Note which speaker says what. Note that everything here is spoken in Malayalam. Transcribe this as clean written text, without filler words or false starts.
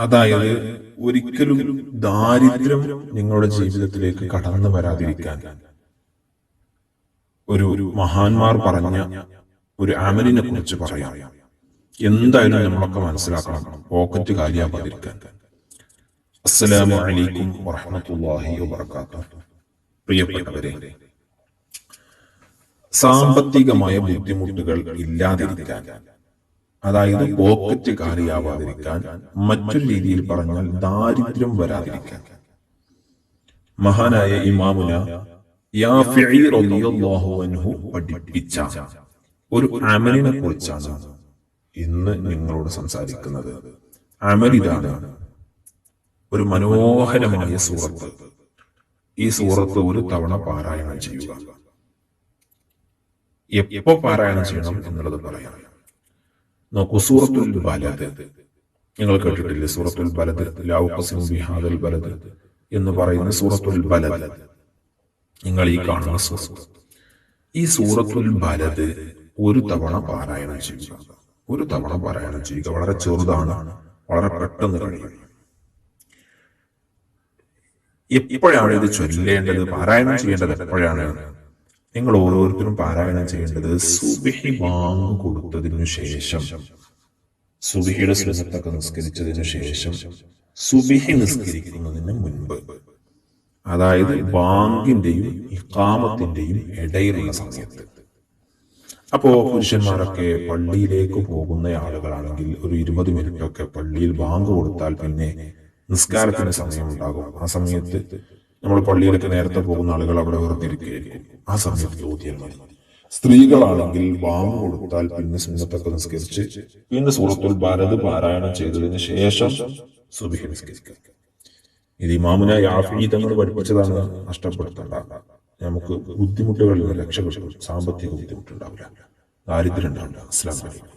Speaker 1: അതായത് ഒരിക്കലും ദാരിദ്ര്യം നിങ്ങളുടെ ജീവിതത്തിലേക്ക് കടന്നു വരാതിരിക്കാൻ ഒരു മഹാന്മാർ പറഞ്ഞ ഒരു അമലിനെ കുറിച്ച് പറയാം. എന്തായാലും നമ്മളൊക്കെ മനസ്സിലാക്കണം, പോക്കറ്റ് കാലിയാകാതിരിക്കാൻ. അസ്സലാമു അലൈക്കും വറഹ്മത്തുള്ളാഹി വബറകാതുഹു. പ്രിയപ്പെട്ടവരെ, സാമ്പത്തികമായ ബുദ്ധിമുട്ടുകൾ ഇല്ലാതിരിക്കാൻ, അതായത് പോക്കറ്റ് കാലിയാവാതിരിക്കാൻ, മറ്റൊരു രീതിയിൽ പറഞ്ഞാൽ ദാരിദ്ര്യം വരാതിരിക്കാൻ, മഹാനായ ഇമാമുന യാഫിഈ റളിയല്ലാഹു അൻഹു പഠിപ്പിച്ച ഒരു അമലിനെ കുറിച്ചാണ് ഇന്ന് നിങ്ങളോട് സംസാരിക്കുന്നത്. അമൽ ഇതാണ്: ഒരു മനോഹരമായ സൂറത്ത്. ഈ സൂറത്ത് ഒരു തവണ പാരായണം ചെയ്യുക. എപ്പോ പാരായണം ചെയ്യണം എന്നുള്ളത് പറയാം. നോക്കൂ, സൂറത്തുൽ ബലദ് നിങ്ങൾ കേട്ടിട്ടില്ലേ? സൂറത്തുൽ ബലദ്, ലാ ഉഖ്സിമു ബിഹാദൽ ബലദ് എന്ന് പറയുന്ന സൂറത്തുൽ ബലദ്, നിങ്ങൾ ഈ കാണുന്ന സൂറത്ത്. ഈ സൂറത്തുൽ ബലദ് ഒരു തവണ പാരായണം ചെയ്യുക. ഒരു തവണ പാരായണം ചെയ്യുക. വളരെ ചെറുതാണ്, വളരെ പെട്ടെന്ന് കഴിയും. എപ്പോഴാണ് ഇത് ചൊല്ലേണ്ടത്, പാരായണം ചെയ്യേണ്ടത് എപ്പോഴാണ്? നിങ്ങൾ ഓരോരുത്തരും പാരായണം ചെയ്യേണ്ടത് സുബ്ഹി ബാങ്ക് കൊടുത്തതിനു ശേഷം, സുബ്ഹിയുടെ സുന്നത്തൊക്കെ നിസ്കരിച്ചതിനു ശേഷം, സുബ്ഹി നിസ്കരിക്കുന്നതിന് മുൻപ്, അതായത് ബാങ്കിന്റെയും ഇഖാമത്തിന്റെയും ഇടയിലുള്ള സമയത്ത്. അപ്പോ പുരുഷന്മാരൊക്കെ പള്ളിയിലേക്ക് പോകുന്ന ആളുകളാണെങ്കിൽ ഒരു 20 മിനിറ്റൊക്കെ പള്ളിയിൽ ബാങ്ക് കൊടുത്താൽ പിന്നെ നിസ്കാരത്തിന് സമയമുണ്ടാകും. ആ സമയത്ത് നമ്മൾ പള്ളിയിലേക്ക് നേരത്തെ പോകുന്ന ആളുകൾ അവിടെ വെറുതിരിക്കുകയായിരിക്കും. ആ സമയത്ത് ഓതിയാൽ മതി. സ്ത്രീകളാണെങ്കിൽ ബാങ്ക് കൊടുത്താൽ പിന്നെ സുന്നത്തൊക്കെ നിസ്കരിച്ച് പിന്നെ സൂറത്തുൽ ബലദ് പാരായണം ചെയ്തതിന് ശേഷം സുബ്ഹി നിസ്കരിക്കുക. ഇത് ഇമാമുന യാഫിഈ തങ്ങൾ പഠിപ്പിച്ചതാണ്, നഷ്ടപ്പെടുത്തേണ്ട. നമുക്ക് ബുദ്ധിമുട്ടുകളിൽ നിന്ന് രക്ഷപ്പെടും. സാമ്പത്തിക ബുദ്ധിമുട്ടുണ്ടാവില്ല, ദാരിദ്ര്യം ഉണ്ടാവില്ല. അസ്സലാമു അലൈക്കും.